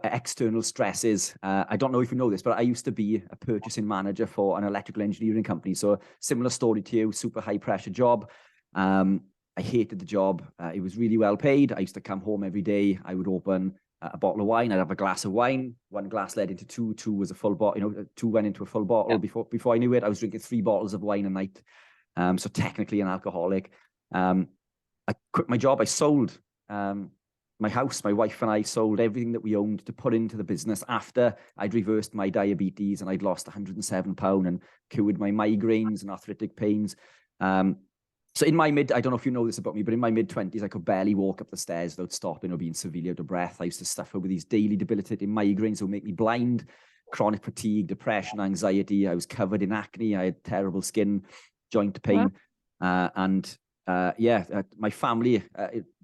external stresses. I don't know if you know this, but I used to be a purchasing manager for an electrical engineering company. So similar story to you, super high pressure job. I hated the job. It was really well paid. I used to come home every day. I would open a bottle of wine. I'd have a glass of wine. One glass led into two. Two was a full bottle. Two went into a full bottle. Yeah. Before I knew it, I was drinking 3 bottles of wine a night. So technically an alcoholic. I quit my job. I sold my house. My wife and I sold everything that we owned to put into the business after I'd reversed my diabetes and I'd lost 107 pounds and cured my migraines and arthritic pains. So in my I don't know if you know this about me, but in my mid-20s, I could barely walk up the stairs without stopping or being severely out of breath. I used to suffer with these daily debilitating migraines that would make me blind, chronic fatigue, depression, anxiety. I was covered in acne. I had terrible skin, joint pain. Wow. My family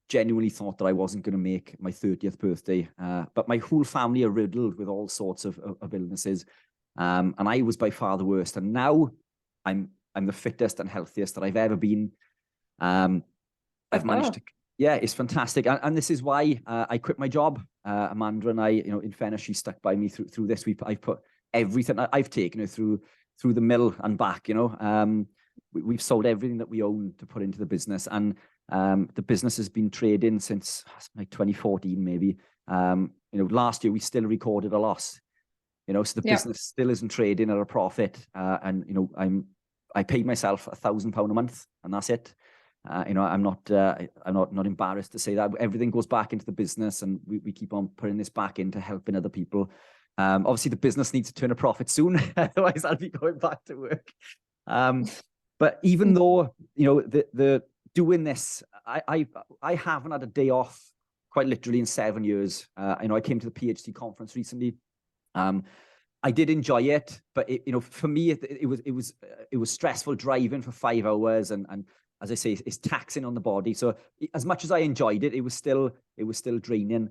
genuinely thought that I wasn't going to make my 30th birthday. But my whole family are riddled with all sorts of illnesses. And I was by far the worst. And now I'm the fittest and healthiest that I've ever been. I've managed to, it's fantastic. And this is why I quit my job. Amanda and I, in fairness, she stuck by me through this. I've put everything, I've taken her through the mill and back, we've sold everything that we own to put into the business. And the business has been trading since like 2014, maybe. Last year we still recorded a loss, so the business still isn't trading at a profit. I paid myself £1,000 a month, and that's it. I'm not embarrassed to say that. Everything goes back into the business, and we keep on putting this back into helping other people. Obviously, the business needs to turn a profit soon, otherwise I'll be going back to work. But even though the doing this, I haven't had a day off quite literally in 7 years. I came to the PHC conference recently. I did enjoy it, but for me, it was stressful driving for 5 hours, and as I say, it's taxing on the body. So as much as I enjoyed it, it was still draining.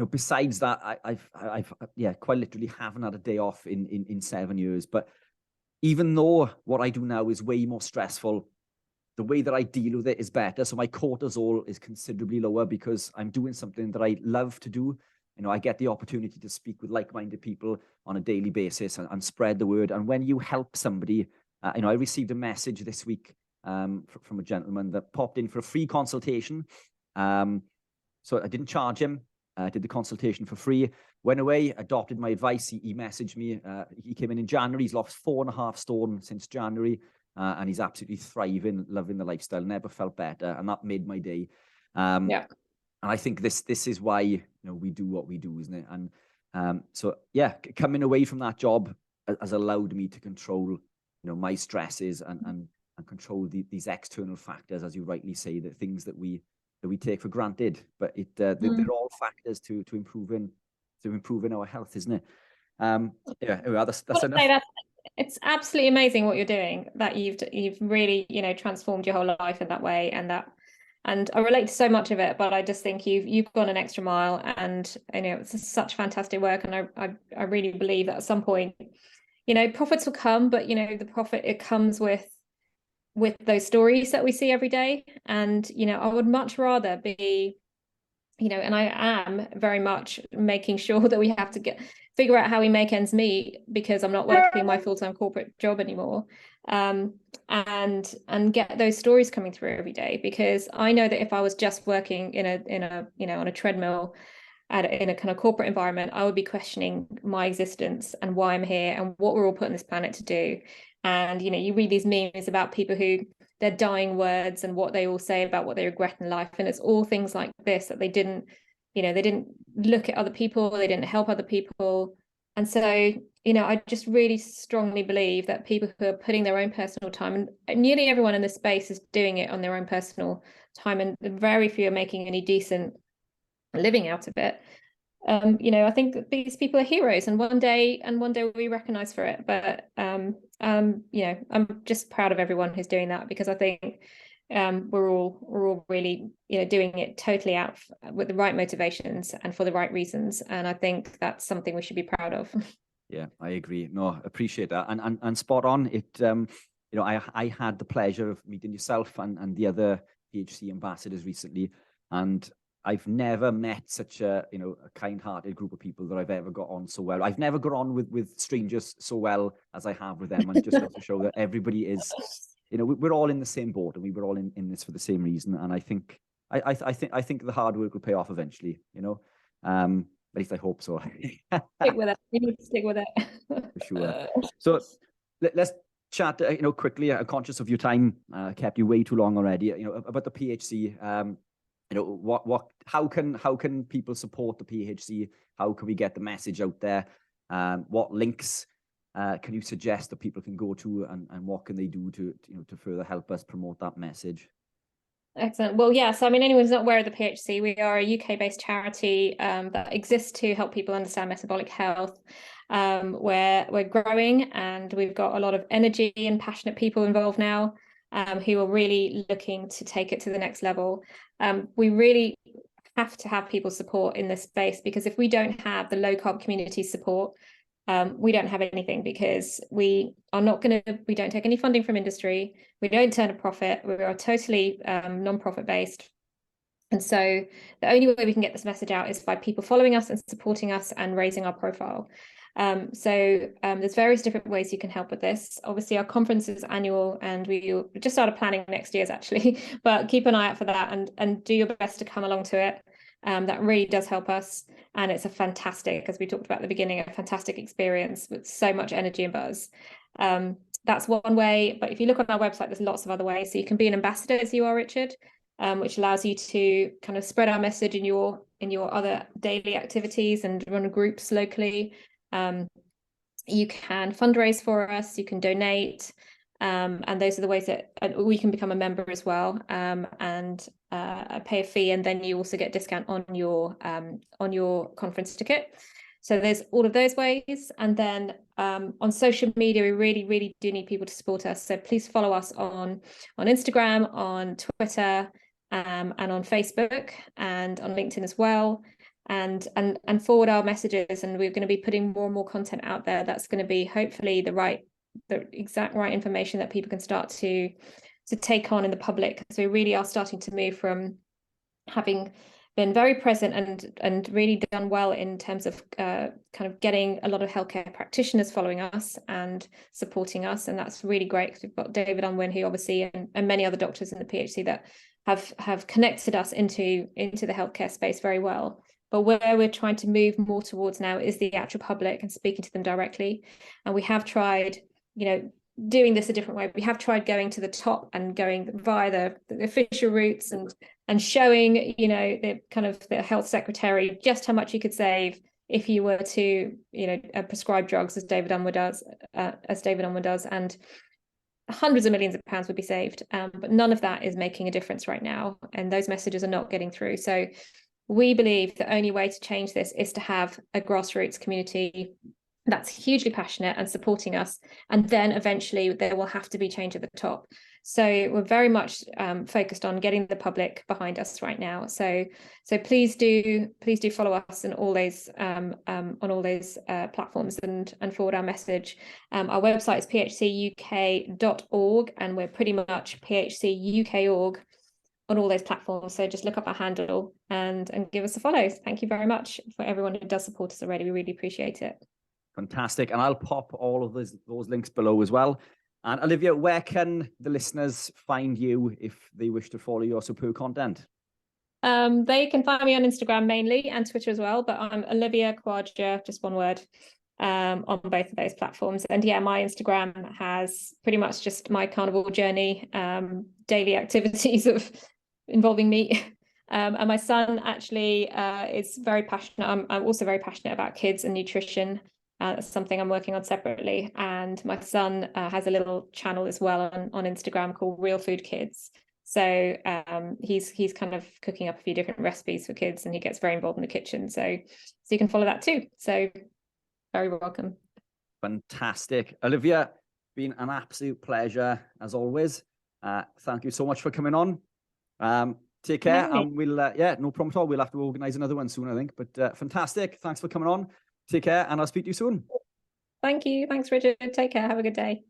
Besides that, I've quite literally haven't had a day off in 7 years. But even though what I do now is way more stressful, the way that I deal with it is better. So my cortisol is considerably lower because I'm doing something that I love to do. I get the opportunity to speak with like-minded people on a daily basis and spread the word. And when you help somebody, I received a message this week from a gentleman that popped in for a free consultation. So I didn't charge him. I did the consultation for free. Went away, adopted my advice. He messaged me. He came in January. He's lost 4.5 stone since January. And he's absolutely thriving, loving the lifestyle. Never felt better. And that made my day. And I think this is why we do what we do, isn't it? And coming away from that job has allowed me to control my stresses and control these external factors, as you rightly say, the things that we take for granted. But they're all factors to improving our health, isn't it? That's enough. It's absolutely amazing what you're doing. That you've really transformed your whole life in that way, and I relate to so much of it, but I just think you've gone an extra mile, and it's such fantastic work. And I really believe that at some point, profits will come, but the profit, it comes with those stories that we see every day. And I would much rather be, and I am very much making sure that we have to figure out how we make ends meet, because I'm not working my full-time corporate job anymore. And get those stories coming through every day, because I know that if I was just working in a on a treadmill, in a kind of corporate environment, I would be questioning my existence and why I'm here and what we're all put on this planet to do. And, you know, you read these memes about people who their dying words and what they all say about what they regret in life. And it's all things like this, that they didn't look at other people, they didn't help other people. And so, you know, I just really strongly believe that people who are putting their own personal time, and nearly everyone in this space is doing it on their own personal time, and very few are making any decent living out of it. You know, I think that these people are heroes, and one day we'll be recognized for it. But you know, I'm just proud of everyone who's doing that, because I think we're all really, you know, doing it totally out with the right motivations and for the right reasons. And I think that's something we should be proud of. Yeah, I agree. No, appreciate that. And spot on. It, you know, I had the pleasure of meeting yourself and the other PHC ambassadors recently, and I've never met such a, you know, a kind-hearted group of people that I've ever got on so well. I've never got on with strangers so well as I have with them, and just to show that everybody is, you know, we're all in the same boat, and we were all in this for the same reason. And I think the hard work will pay off eventually, you know. At least I hope so. Stick with it. You need to stick with it. For sure. So let's chat, you know, quickly. I'm conscious of your time, kept you way too long already, you know, about the PHC. You know, how can people support the PHC? How can we get the message out there? What links can you suggest that people can go to, and what can they do to, you know, to further help us promote that message? Excellent. Well, yeah, so I mean, anyone who's not aware of the PHC, we are a UK-based charity that exists to help people understand metabolic health. We're growing, and we've got a lot of energy and passionate people involved now, who are really looking to take it to the next level. We really have to have people's support in this space, because if we don't have the low-carb community support, we don't have anything, because we don't take any funding from industry. We don't turn a profit. We are totally non-profit based. And so the only way we can get this message out is by people following us and supporting us and raising our profile. So there's various different ways you can help with this. Obviously, our conference is annual, and we just started planning next year's actually, but keep an eye out for that, and do your best to come along to it. That really does help us. And it's a fantastic, as we talked about at the beginning, a fantastic experience with so much energy and buzz. That's one way. But if you look on our website, there's lots of other ways. So you can be an ambassador, as you are, Richard, which allows you to kind of spread our message in your other daily activities and run groups locally. You can fundraise for us, you can donate, and those are the ways that we can become a member as well, and pay a fee, and then you also get a discount on your conference ticket. So there's all of those ways. And then on social media, we really do need people to support us. So please follow us on Instagram, on Twitter, and on Facebook, and on LinkedIn as well. And forward our messages, and we're going to be putting more and more content out there that's going to be hopefully the exact right information that people can start to take on in the public. So we really are starting to move from having been very present and really done well in terms of kind of getting a lot of healthcare practitioners following us and supporting us, and that's really great, because we've got David Unwin, who obviously and many other doctors in the PHC that have connected us into the healthcare space very well. But where we're trying to move more towards now is the actual public and speaking to them directly. And we have tried, you know, doing this a different way. We have tried going to the top and going via the official routes and showing, you know, the kind of the health secretary just how much you could save if you were to, you know, prescribe drugs, as David Unwin does, and hundreds of millions of pounds would be saved. But none of that is making a difference right now, and those messages are not getting through. So we believe the only way to change this is to have a grassroots community that's hugely passionate and supporting us, and then eventually there will have to be change at the top. So we're very much focused on getting the public behind us right now. So please do follow us on all those platforms and forward our message. Our website is phcuk.org, and we're pretty much PHC UK org on all those platforms. So just look up our handle and give us a follow. Thank you very much for everyone who does support us already. We really appreciate it. Fantastic. And I'll pop all of those links below as well. And Olivia, where can the listeners find you if they wish to follow your superb content? They can find me on Instagram mainly and Twitter as well, but I'm Olivia Khwaja, just one word, on both of those platforms. And yeah, my Instagram has pretty much just my carnivore journey, daily activities of involving meat. And my son actually is very passionate. I'm also very passionate about kids and nutrition. That's something I'm working on separately. And my son has a little channel as well on Instagram called Real Food Kids. So he's kind of cooking up a few different recipes for kids, and he gets very involved in the kitchen. So you can follow that too. So very welcome. Fantastic. Olivia, been an absolute pleasure as always. Thank you so much for coming on. Take care, and we'll yeah, no problem at all. We'll have to organize another one soon, I think. But fantastic. Thanks for coming on. Take care, and I'll speak to you soon. Thank you. Thanks, Richard. Take care. Have a good day.